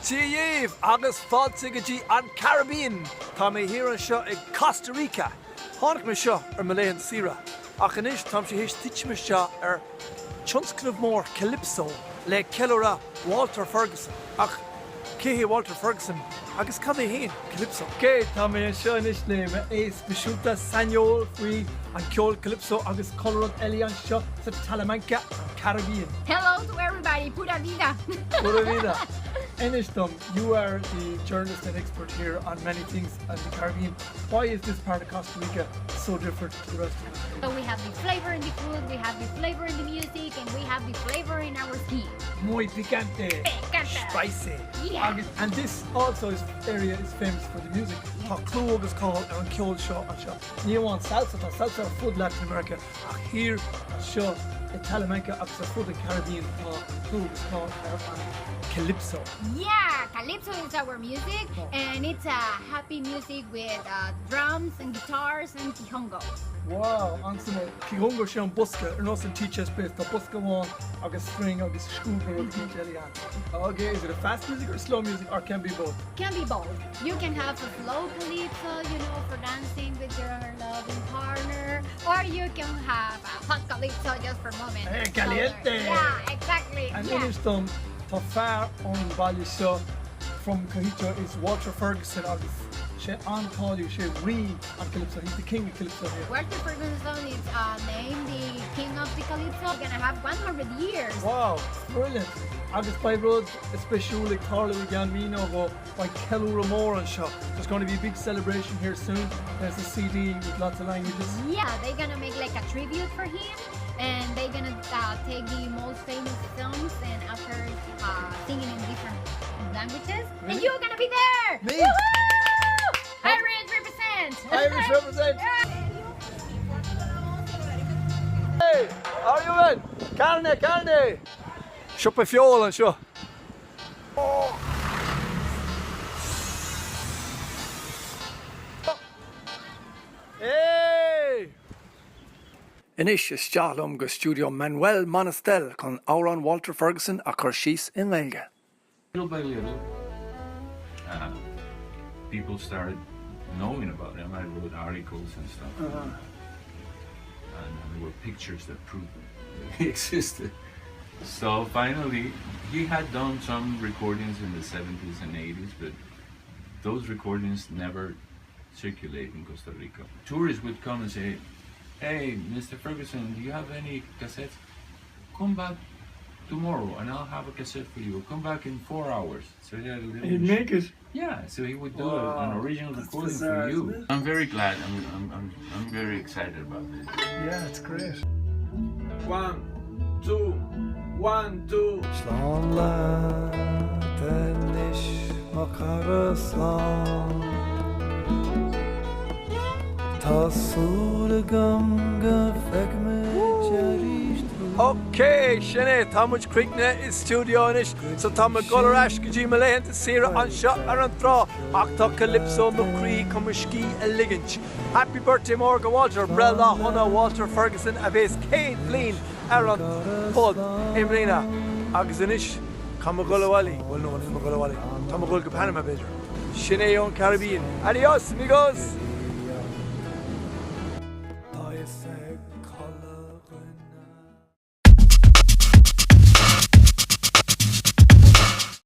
Tíomh agus fáilte go dtí an Caribbean. Tá mé hÉireann seo ag Costa Rica. Tháinig me seo Malayan Sira. Ach inis tá sé hís tite me seo Tionchar mór Calypso le ceiliúradh Walter Ferguson. Ach cé Walter Ferguson agus cad é héin Calypso. Cé tá mé seo inis le speisialta sainneol faoi an ceol Calypso agus cuireadh ealaíontóir seo sa Talamanca, Caribbean. Hello to everybody, pura vida. Pura vida. Enishtom, you are the journalist and expert here on many things in the Caribbean. Why is this part of Costa Rica so different to the rest of it? So we have the flavor in the food, we have the flavor in the music, and we have the flavor in our ski. Muy picante. Picante. Spicy. Yeah. And this also area is famous for the music. Tá cloisteáil is called an ceol seo an seo. Níomháin salsa, tá salsa ar fud Latin America. Ach here seo in Talamanca agus ar fud the Caribbean tá cloisteáil is called Calypso. Yeah, Calypso is our music, and it's a happy music with drums and guitars and tihongo. Wow, answer tihongo sé an busca ar nos an teacher space tá busca bháin agus string agus scrúbar agus ealaíontóir. Okay, is it a fast music or slow music or can be both? Can be both. You can have a slow calypso, you know, for dancing with your loving partner, or you can have a hot calypso just for a moment. Hey, caliente! Yeah, exactly. And yeah. Enishtom, tá fear an bailí seo from Cahito is Walter Ferguson agus sé antáiliú sé rí an Calypso. He's the king of Calypso here. Walter Ferguson is named the king of the Calypso. We're gonna have 100 years. Wow, brilliant. Agus by road, especially Carlo Ganmino by ceiliúradh mór an seo. There's going to be a big celebration here soon. There's a CD with lots of languages. Yeah, they're gonna make like a tribute for him, and they're gonna take the most famous songs and after singing in different languages. Really? And you're gonna be there! Me? Woohoo! Irish represent! Irish represent! Yeah. Hey, how are you man? Carne! Seo pa fiol an seo. Hey! Inis is teacht go studio Manuel Monestel chun áran Walter Ferguson a chur síos in Gaeilge. Little by little, people started knowing about him. I wrote articles and stuff, and there were pictures that proved that he existed. So finally, he had done some recordings in the 70s and 80s, but those recordings never circulate in Costa Rica. Tourists would come and say, "Hey, Mr. Ferguson, do you have any cassettes? Come back tomorrow and I'll have a cassette for you. Come back in 4 hours." So he had a little... He'd make it? Yeah, so he would do an original recording for you. I'm very glad. I'm very excited about this. Yeah, it's great. 1, 2, 1, 2. Slán le denis má cara slán Tásúla gam go feicme jeirís tú. Okay, sinné, tá muid cuimhne is studio inis, so tá me golar ais go dtí Malayan Sira an seo ar an trá ach tá Calypso mo crí cum cí a ligint. Happy birthday mór go Walter, brella honna Walter Ferguson a bhés céad bliain ar an pod imrína agus inis cá mo golavali, well no, mo golavali, tá mo gol go Panama beidir. Sinné ón Caribbean. Adios, amigos!